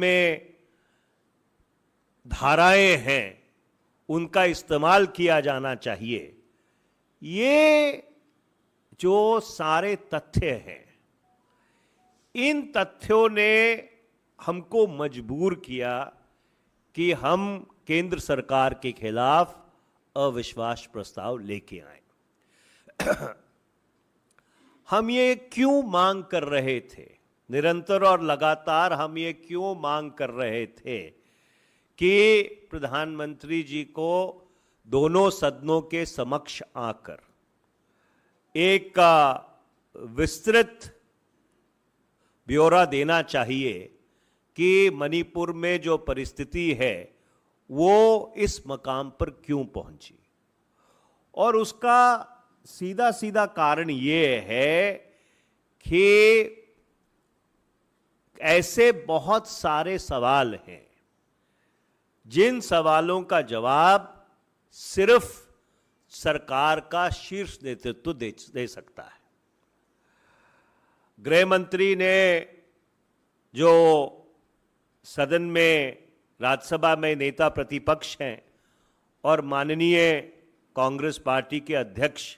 में धाराएं हैं उनका इस्तेमाल किया जाना चाहिए। ये जो सारे तथ्य हैं, इन तथ्यों ने हमको मजबूर किया कि हम केंद्र सरकार के खिलाफ अविश्वास प्रस्ताव लेके आए। हम ये क्यों मांग कर रहे थे, निरंतर और लगातार हम ये क्यों मांग कर रहे थे कि प्रधानमंत्री जी को दोनों सदनों के समक्ष आकर एक विस्तृत ब्यौरा देना चाहिए कि मणिपुर में जो परिस्थिति है वो इस मकाम पर क्यों पहुंची। और उसका सीधा सीधा कारण ये है कि ऐसे बहुत सारे सवाल हैं जिन सवालों का जवाब सिर्फ सरकार का शीर्ष नेतृत्व दे सकता है। गृह मंत्री ने जो सदन में, राज्यसभा में नेता प्रतिपक्ष हैं और माननीय कांग्रेस पार्टी के अध्यक्ष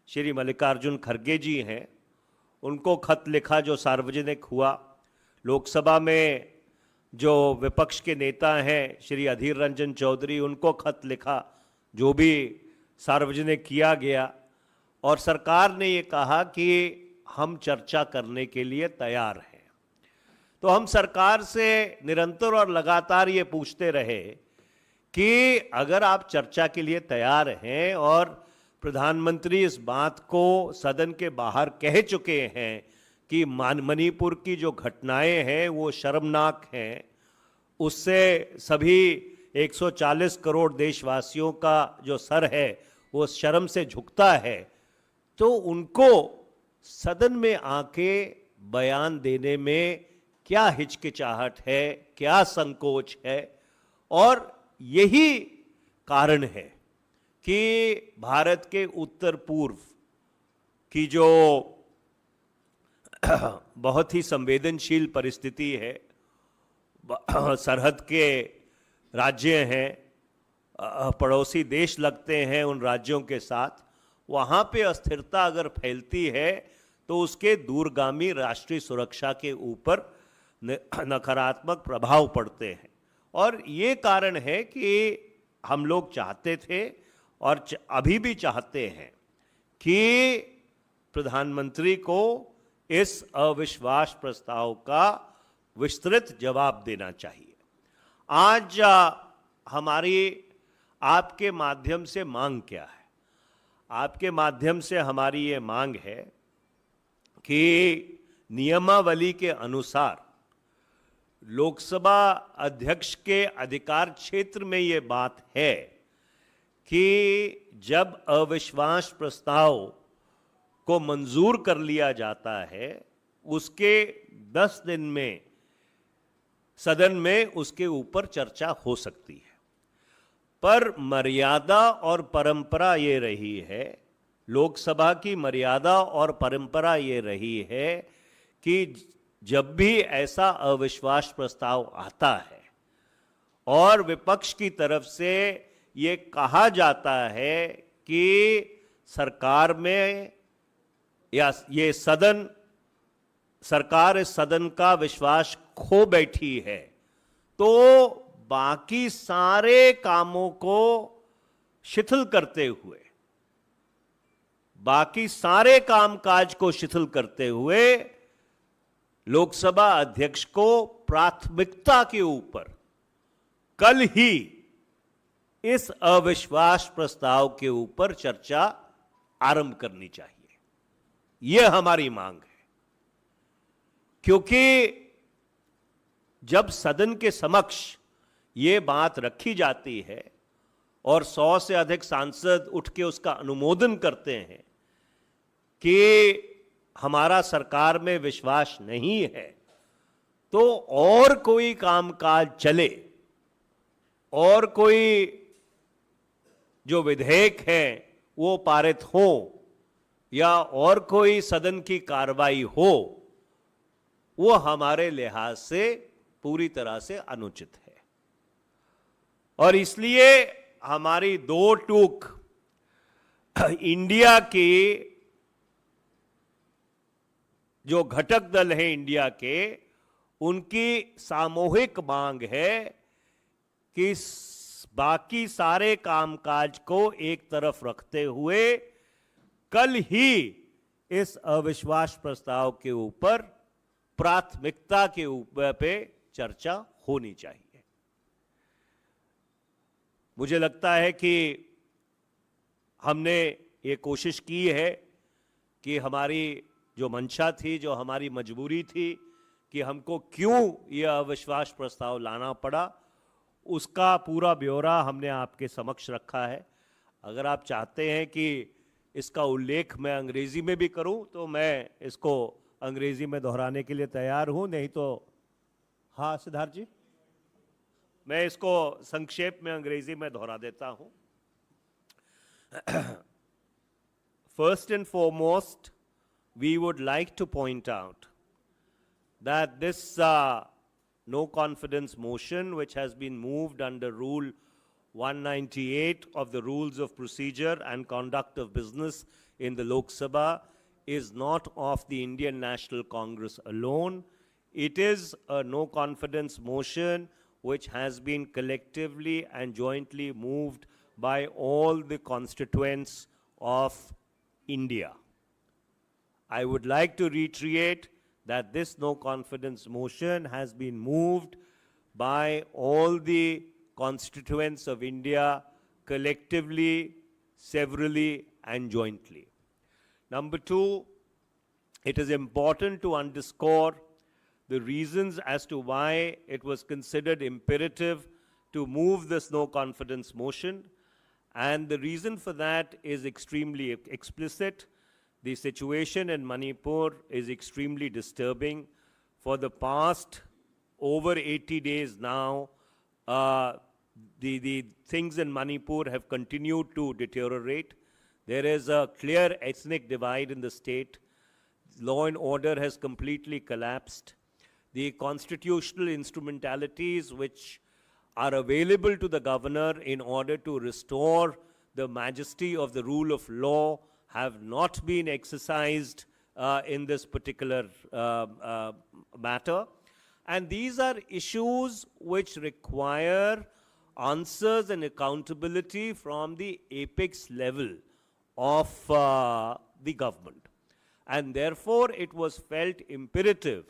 श्री मल्लिकार्जुन खड़गे जी हैं, उनको खत लिखा जो सार्वजनिक हुआ। लोकसभा में जो विपक्ष के नेता हैं श्री अधीर रंजन चौधरी, उनको खत लिखा जो भी सार्वजनिक किया गया। और सरकार ने ये कहा कि हम चर्चा करने के लिए तैयार हैं। तो हम सरकार से निरंतर और लगातार ये पूछते रहे कि अगर आप चर्चा के लिए तैयार हैं और प्रधानमंत्री इस बात को सदन के बाहर कह चुके हैं कि मणिपुर की जो घटनाएं हैं वो शर्मनाक हैं, उससे सभी 140 करोड़ देशवासियों का जो सर है वो शर्म से झुकता है, तो उनको सदन में आके बयान देने में क्या हिचकिचाहट है, क्या संकोच है। और यही कारण है कि भारत के उत्तर पूर्व की जो बहुत ही संवेदनशील परिस्थिति है, सरहद के राज्य हैं, पड़ोसी देश लगते हैं, उन राज्यों के साथ वहाँ पे अस्थिरता अगर फैलती है तो उसके दूरगामी राष्ट्रीय सुरक्षा के ऊपर नकारात्मक प्रभाव पड़ते हैं। और ये कारण है कि हम लोग चाहते थे और अभी भी चाहते हैं कि प्रधानमंत्री को इस अविश्वास प्रस्ताव का विस्तृत जवाब देना चाहिए। आज हमारी आपके माध्यम से मांग क्या है? आपके माध्यम से हमारी ये मांग है कि नियमावली के अनुसार लोकसभा अध्यक्ष के अधिकार क्षेत्र में ये बात है कि जब अविश्वास प्रस्ताव को मंजूर कर लिया जाता है उसके 10 दिन में सदन में उसके ऊपर चर्चा हो सकती है। पर मर्यादा और परंपरा ये रही है, लोकसभा की मर्यादा और परंपरा ये रही है कि जब भी ऐसा अविश्वास प्रस्ताव आता है और विपक्ष की तरफ से ये कहा जाता है कि सरकार में या ये सरकार इस सदन का विश्वास खो बैठी है, तो बाकी सारे कामों को शिथिल करते हुए, बाकी सारे कामकाज को शिथिल करते हुए लोकसभा अध्यक्ष को प्राथमिकता के ऊपर कल ही इस अविश्वास प्रस्ताव के ऊपर चर्चा आरंभ करनी चाहिए। यह हमारी मांग है, क्योंकि जब सदन के समक्ष ये बात रखी जाती है और 100 से अधिक सांसद उठ के उसका अनुमोदन करते हैं कि हमारा सरकार में विश्वास नहीं है, तो और कोई कामकाज चले और कोई जो विधेयक हैं वो पारित हो या और कोई सदन की कार्रवाई हो, वो हमारे लिहाज से पूरी तरह से अनुचित है। और इसलिए हमारी दो टूक इंडिया की जो घटक दल है इंडिया के, उनकी सामूहिक मांग है कि बाकी सारे कामकाज को एक तरफ रखते हुए कल ही इस अविश्वास प्रस्ताव के ऊपर प्राथमिकता के ऊपर पे चर्चा होनी चाहिए। मुझे लगता है कि हमने ये कोशिश की है कि हमारी जो मंशा थी, जो हमारी मजबूरी थी कि हमको क्यों यह अविश्वास प्रस्ताव लाना पड़ा, उसका पूरा ब्यौरा हमने आपके समक्ष रखा है। अगर आप चाहते हैं कि इसका उल्लेख मैं अंग्रेजी में भी करूं तो मैं इसको अंग्रेजी में दोहराने के लिए तैयार हूं, नहीं तो हाँ सिद्धार्थ जी, मैं इसको संक्षेप में अंग्रेजी में दोहरा देता हूं। First and foremost, we would like to point out that this no confidence motion, which has been moved under Rule 198 of the Rules of Procedure and Conduct of Business in the Lok Sabha, is not of the Indian National Congress alone. It is a no confidence motion which has been collectively and jointly moved by all the constituents of India. I would like to reiterate that this no confidence motion has been moved by all the constituents of India collectively, severally, and jointly. Number two, it is important to underscore the reasons as to why it was considered imperative to move this no confidence motion. And the reason for that is extremely explicit. The situation in Manipur is extremely disturbing. For the past over 80 days now, the things in Manipur have continued to deteriorate. There is a clear ethnic divide in the state. Law and order has completely collapsed. The constitutional instrumentalities which are available to the governor in order to restore the majesty of the rule of law have not been exercised in this particular matter. And these are issues which require answers and accountability from the apex level of the government. And therefore, it was felt imperative,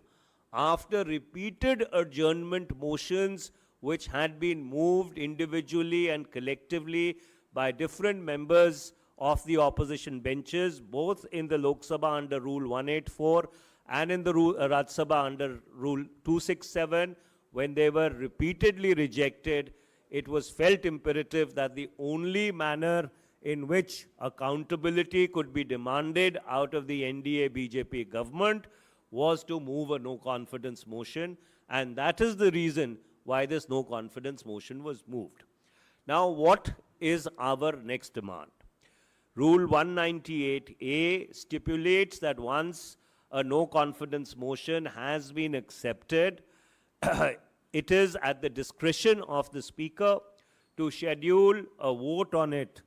after repeated adjournment motions which had been moved individually and collectively by different members of the opposition benches, both in the Lok Sabha under Rule 184 and in the Rajya Sabha under Rule 267, when they were repeatedly rejected, it was felt imperative that the only manner in which accountability could be demanded out of the NDA BJP government was to move a no confidence motion, and that is the reason why this no confidence motion was moved. Now, what is our next demand? Rule 198A stipulates that once a no confidence motion has been accepted, it is at the discretion of the Speaker to schedule a vote on it,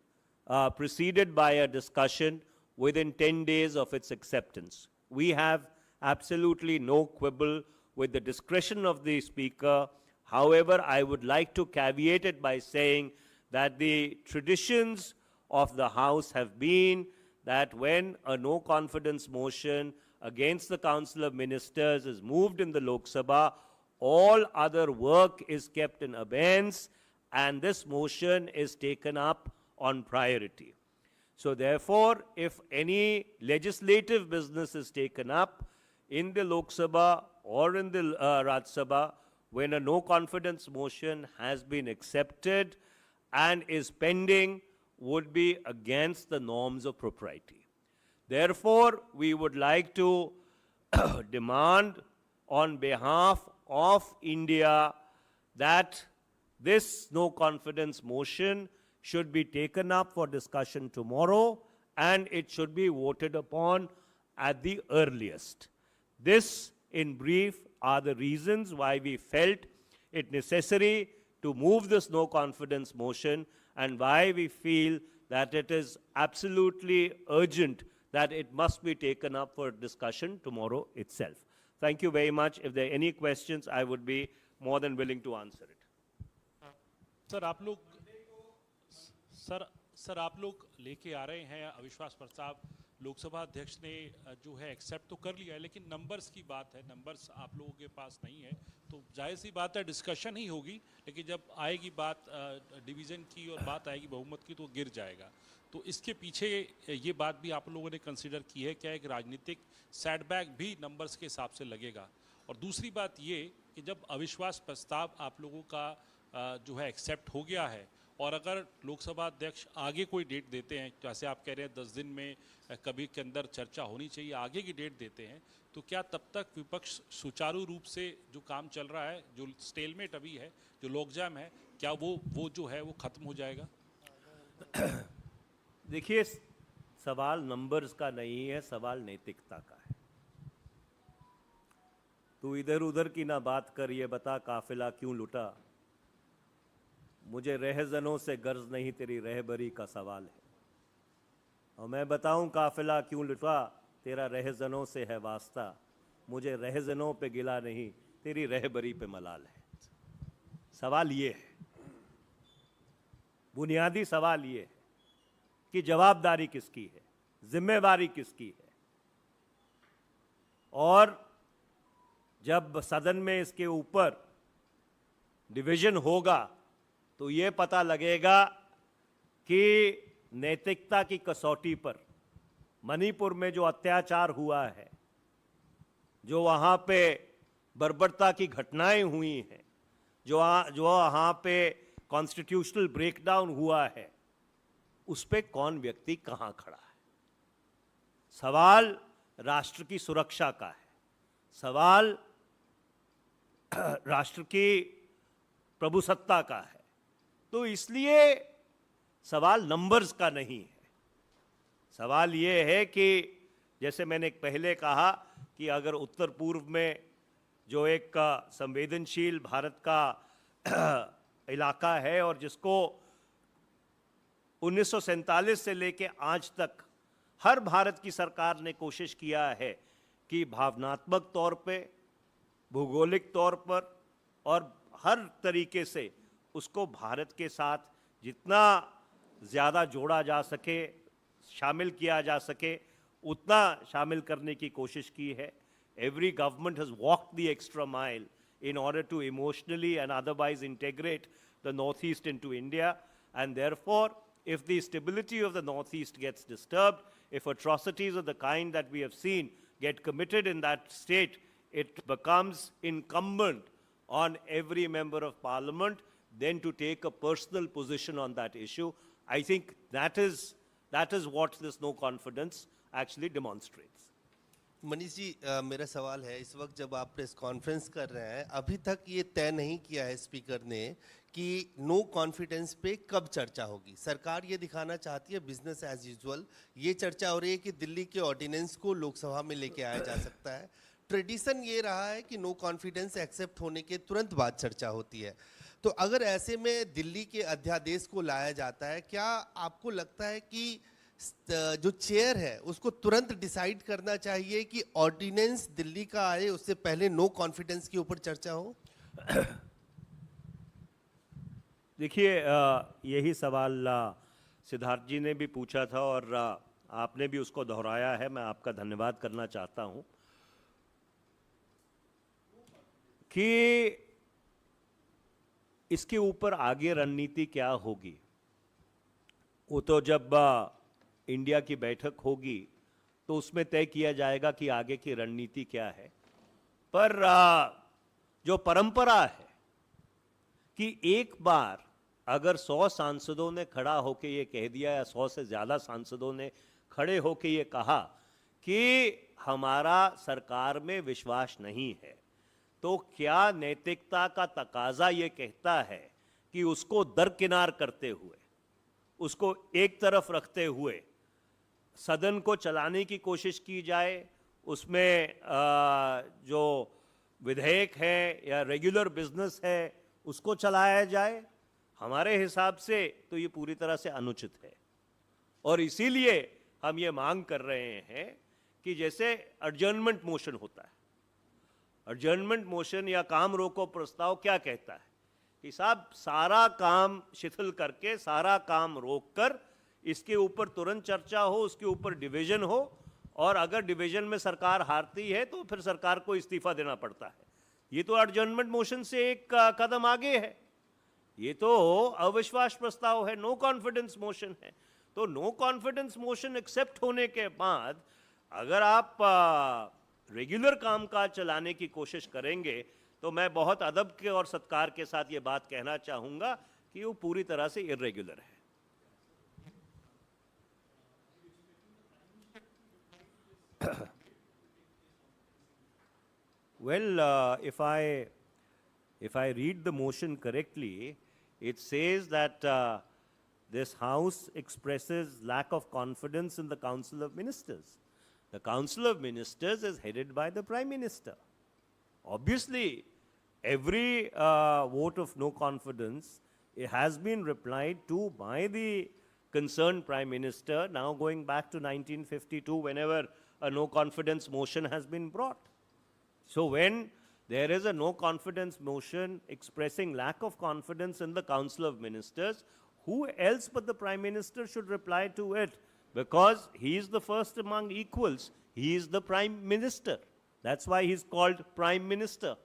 preceded by a discussion within 10 days of its acceptance. We have absolutely no quibble with the discretion of the Speaker. However, I would like to caveat it by saying that the traditions of the House have been that when a no confidence motion against the Council of Ministers is moved in the Lok Sabha, all other work is kept in abeyance and this motion is taken up on priority. So therefore, if any legislative business is taken up in the Lok Sabha or in the Rajya Sabha, when a no confidence motion has been accepted and is pending, would be against the norms of propriety. Therefore, we would like to demand on behalf of India that this no confidence motion should be taken up for discussion tomorrow and it should be voted upon at the earliest. This, in brief, are the reasons why we felt it necessary to move this no confidence motion, and why we feel that it is absolutely urgent that it must be taken up for discussion tomorrow itself. Thank you very much. If there are any questions, I would be more than willing to answer it. Sir आप लोग sir आप लोग लेके आ रहे हैं अविश्वास प्रस्ताव, लोकसभा अध्यक्ष ने जो है एक्सेप्ट तो कर लिया है, लेकिन नंबर्स की बात है, नंबर्स आप लोगों के पास नहीं है, तो जाहिर सी बात है डिस्कशन ही होगी, लेकिन जब आएगी बात डिवीज़न की और बात आएगी बहुमत की तो गिर जाएगा। तो इसके पीछे ये बात भी आप लोगों ने कंसिडर की है क्या, एक राजनीतिक सेटबैक भी नंबर्स के हिसाब से लगेगा? और दूसरी बात ये कि जब अविश्वास प्रस्ताव आप लोगों का जो है एक्सेप्ट हो गया है, और अगर लोकसभा अध्यक्ष आगे कोई डेट देते हैं, जैसे आप कह रहे हैं 10 दिन में कभी के अंदर चर्चा होनी चाहिए, आगे की डेट देते हैं, तो क्या तब तक विपक्ष सुचारू रूप से जो काम चल रहा है, जो स्टेलमेट अभी है, जो लॉकजाम है, क्या वो जो है वो खत्म हो जाएगा? देखिए, सवाल नंबर्स का नहीं है, सवाल नैतिकता का है। तू इधर उधर की ना बात कर, ये बता काफिला क्यों लुटा, मुझे रहजनों से गर्ज नहीं तेरी रहबरी का सवाल है। और मैं बताऊं काफिला क्यों लुटा, तेरा रहजनों से है वास्ता, मुझे रहजनों पे गिला नहीं तेरी रहबरी पे मलाल है। सवाल ये है, बुनियादी सवाल ये है कि जवाबदारी किसकी है, जिम्मेवारी किसकी है। और जब सदन में इसके ऊपर डिवीजन होगा तो ये पता लगेगा कि नैतिकता की कसौटी पर मणिपुर में जो अत्याचार हुआ है, जो वहाँ पे बर्बरता की घटनाएं हुई हैं, जो वहाँ पे कॉन्स्टिट्यूशनल ब्रेकडाउन हुआ है, उस पे कौन व्यक्ति कहाँ खड़ा है। सवाल राष्ट्र की सुरक्षा का है, सवाल राष्ट्र की प्रभुसत्ता का है। तो इसलिए सवाल नंबर्स का नहीं है, सवाल ये है कि जैसे मैंने पहले कहा कि अगर उत्तर पूर्व में जो एक संवेदनशील भारत का इलाका है और जिसको 1947 से लेकर आज तक हर भारत की सरकार ने कोशिश किया है कि भावनात्मक तौर पे, भौगोलिक तौर पर और हर तरीके से उसको भारत के साथ जितना ज़्यादा जोड़ा जा सके, शामिल किया जा सके, उतना शामिल करने की कोशिश की है। Every government has walked the extra mile in order to emotionally and otherwise integrate the Northeast into India, and therefore, if the stability of the Northeast gets disturbed, if atrocities of the kind that we have seen get committed in that state, it becomes incumbent on every member of parliament then to take a personal position on that issue. I think that is what this no confidence actually demonstrates. Manish ji, मेरा सवाल है, इस वक्त जब आप press conference कर रहे हैं, अभी तक ये तय नहीं किया है स्पीकर ने कि नो कॉन्फिडेंस पे कब चर्चा होगी। सरकार ये दिखाना चाहती है बिजनेस एज यूजुअल, ये चर्चा हो रही है कि दिल्ली के ऑर्डिनेंस को लोकसभा में लेके आया जा सकता है। ट्रेडिशन ये रहा है कि नो कॉन्फिडेंस एक्सेप्ट होने के तुरंत बाद चर्चा होती है। तो अगर ऐसे में दिल्ली के अध्यादेश को लाया जाता है, क्या आपको लगता है कि जो चेयर है उसको तुरंत डिसाइड करना चाहिए कि ऑर्डिनेंस दिल्ली का आए, उससे पहले नो कॉन्फिडेंस के ऊपर चर्चा हो? देखिए, यही सवाल सिद्धार्थ जी ने भी पूछा था और आपने भी उसको दोहराया है। मैं आपका धन्यवाद करना चाहता हूं कि इसके ऊपर आगे रणनीति क्या होगी वो तो जब इंडिया की बैठक होगी तो उसमें तय किया जाएगा कि आगे की रणनीति क्या है। पर जो परंपरा है कि एक बार अगर 100 सांसदों ने खड़ा होकर ये कह दिया या 100 से ज़्यादा सांसदों ने खड़े होकर ये कहा कि हमारा सरकार में विश्वास नहीं है, तो क्या नैतिकता का तकाजा ये कहता है कि उसको दरकिनार करते हुए, उसको एक तरफ रखते हुए सदन को चलाने की कोशिश की जाए, उसमें जो विधेयक है या रेगुलर बिजनेस है उसको चलाया जाए, हमारे हिसाब से तो ये पूरी तरह से अनुचित है। और इसीलिए हम ये मांग कर रहे हैं कि जैसे एडजर्नमेंट मोशन होता है, एडजर्नमेंट मोशन या काम रोको प्रस्ताव क्या कहता है कि साहब सारा काम शिथिल करके, सारा काम रोक कर इसके ऊपर तुरंत चर्चा हो, उसके ऊपर डिवीजन हो, और अगर डिवीजन में सरकार हारती है तो फिर सरकार को इस्तीफा देना पड़ता है। ये तो एडजर्नमेंट मोशन से एक कदम आगे है, ये तो अविश्वास प्रस्ताव है, नो कॉन्फिडेंस मोशन है। तो नो कॉन्फिडेंस मोशन एक्सेप्ट होने के बाद अगर आप रेगुलर कामकाज चलाने की कोशिश करेंगे तो मैं बहुत अदब के और सत्कार के साथ ये बात कहना चाहूंगा कि वो पूरी तरह से इर्रेगुलर है। Well, if I read the motion correctly, it says that this House expresses lack of confidence in the Council of Ministers. The Council of Ministers is headed by the Prime Minister. Obviously, every vote of no confidence, it has been replied to by the concerned Prime Minister, now going back to 1952, whenever a no confidence motion has been brought. So when there is a no confidence motion expressing lack of confidence in the Council of Ministers, who else but the Prime Minister should reply to it? Because he is the first among equals. He is the Prime Minister. That's why he's called Prime Minister.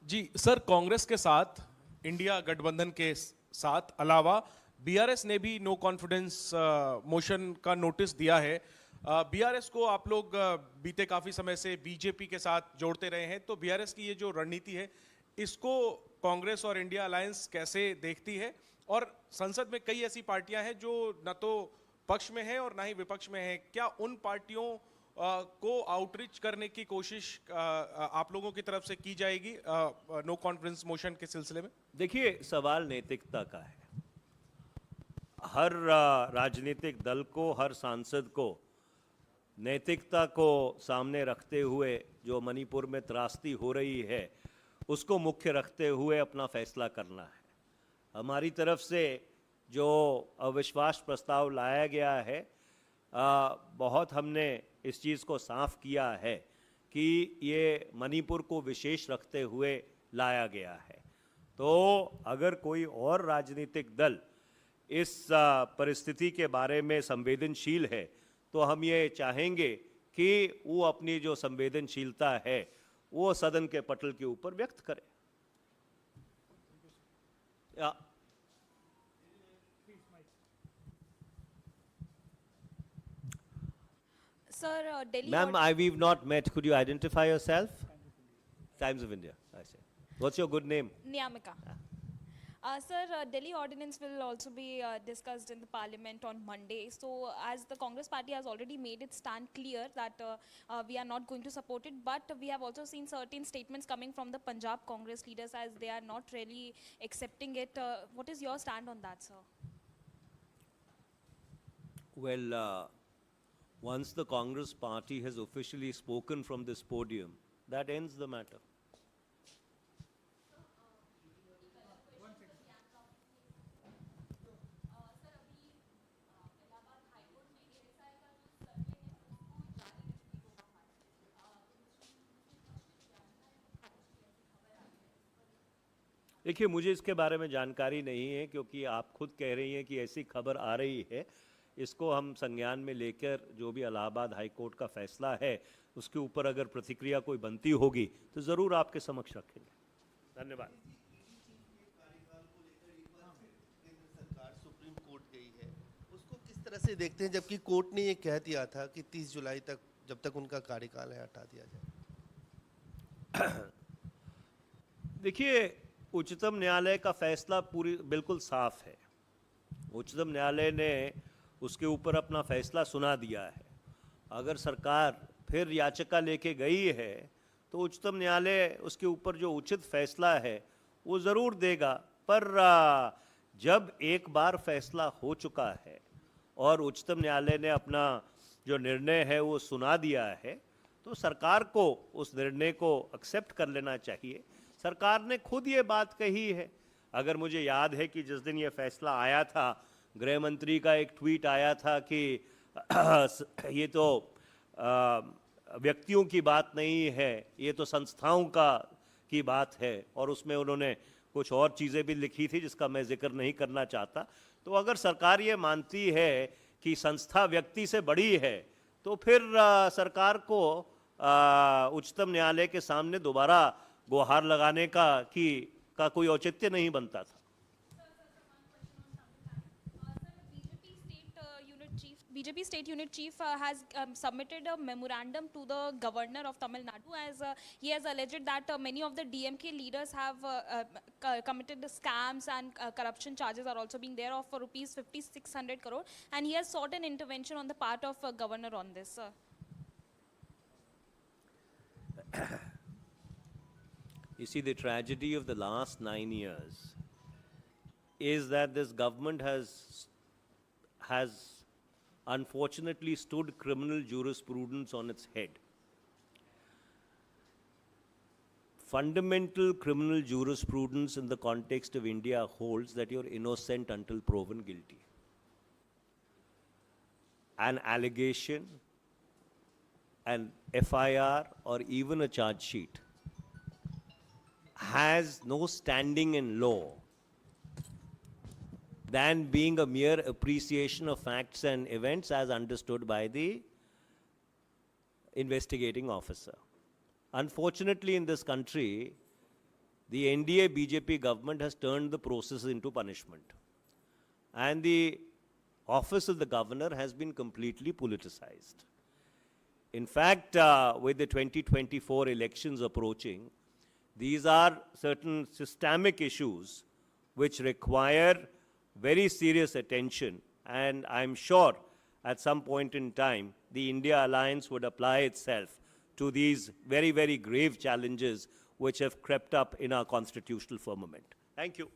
Ji sir, Congress के साथ India गठबंधन के साथ अलावा BRS ने भी no confidence motion का notice दिया है। बीआरएस को आप लोग बीते काफी समय से बीजेपी के साथ जोड़ते रहे हैं, तो बीआरएस की ये जो रणनीति है इसको कांग्रेस और इंडिया अलायंस कैसे देखती है? और संसद में कई ऐसी पार्टियां हैं जो न तो पक्ष में है और ना ही विपक्ष में है, क्या उन पार्टियों को आउटरीच करने की कोशिश आप लोगों की तरफ से की जाएगी नो कॉन्फिडेंस मोशन के सिलसिले में? देखिए, सवाल नैतिकता का है। हर राजनीतिक दल को, हर सांसद को नैतिकता को सामने रखते हुए जो मणिपुर में त्रासदी हो रही है उसको मुख्य रखते हुए अपना फैसला करना है। हमारी तरफ से जो अविश्वास प्रस्ताव लाया गया है, बहुत हमने इस चीज़ को साफ किया है कि ये मणिपुर को विशेष रखते हुए लाया गया है। तो अगर कोई और राजनीतिक दल इस परिस्थिति के बारे में संवेदनशील है तो हम ये चाहेंगे कि वो अपनी जो संवेदनशीलता है वो सदन के पटल के ऊपर व्यक्त करे। Sir, Delhi. Ma'am, we've not met. Could you identify yourself? Times of India. I see. What's your good name? Niyamika. Sir, Delhi ordinance will also be discussed in the parliament on Monday. So, as the Congress party has already made its stand clear that we are not going to support it, but we have also seen certain statements coming from the Punjab Congress leaders as they are not really accepting it. What is your stand on that, sir? Well, once the Congress party has officially spoken from this podium, that ends the matter. देखिए, मुझे इसके बारे में जानकारी नहीं है, क्योंकि आप खुद कह रही हैं कि ऐसी खबर आ रही है। इसको हम संज्ञान में लेकर जो भी इलाहाबाद हाई कोर्ट का फैसला है उसके ऊपर अगर प्रतिक्रिया कोई बनती होगी तो ज़रूर आपके समक्ष रखेंगे। धन्यवाद। सरकार सुप्रीम कोर्ट गई है, उसको किस तरह से देखते हैं, जबकि कोर्ट ने ये कह दिया था कि 30 जुलाई तक जब तक उनका कार्यकाल है हटा दिया जाए? देखिए, उच्चतम न्यायालय का फैसला बिल्कुल साफ है। उच्चतम न्यायालय ने उसके ऊपर अपना फैसला सुना दिया है। अगर सरकार फिर याचिका लेके गई है तो उच्चतम न्यायालय उसके ऊपर जो उचित फैसला है वो ज़रूर देगा। पर जब एक बार फैसला हो चुका है और उच्चतम न्यायालय ने अपना जो निर्णय है वो सुना दिया है, तो सरकार को उस निर्णय को एक्सेप्ट कर लेना चाहिए। सरकार ने खुद ये बात कही है। अगर मुझे याद है कि जिस दिन ये फैसला आया था, गृह मंत्री का एक ट्वीट आया था कि ये तो व्यक्तियों की बात नहीं है, ये तो संस्थाओं की बात है, और उसमें उन्होंने कुछ और चीज़ें भी लिखी थी जिसका मैं जिक्र नहीं करना चाहता। तो अगर सरकार ये मानती है कि संस्था व्यक्ति से बड़ी है, तो फिर सरकार को उच्चतम न्यायालय के सामने दोबारा गुहार लगाने का कोई औचित्य नहीं बनता था। BJP state unit chief has submitted a memorandum to the governor of Tamil Nadu, as he has alleged that many of the DMK leaders have committed scams, and corruption charges are also being there of rupees 5,600 crore, and he has sought an intervention on the part of governor on this. You see, the tragedy of the last 9 years is that this government has unfortunately stood criminal jurisprudence on its head. Fundamental criminal jurisprudence in the context of India holds that you're innocent until proven guilty. An allegation, an FIR, or even a charge sheet has no standing in law than being a mere appreciation of facts and events as understood by the investigating officer. Unfortunately, in this country, the NDA BJP government has turned the process into punishment. And the office of the governor has been completely politicized. In fact, with the 2024 elections approaching, these are certain systemic issues which require very serious attention, and I'm sure at some point in time the India Alliance would apply itself to these very, very grave challenges which have crept up in our constitutional firmament. Thank you.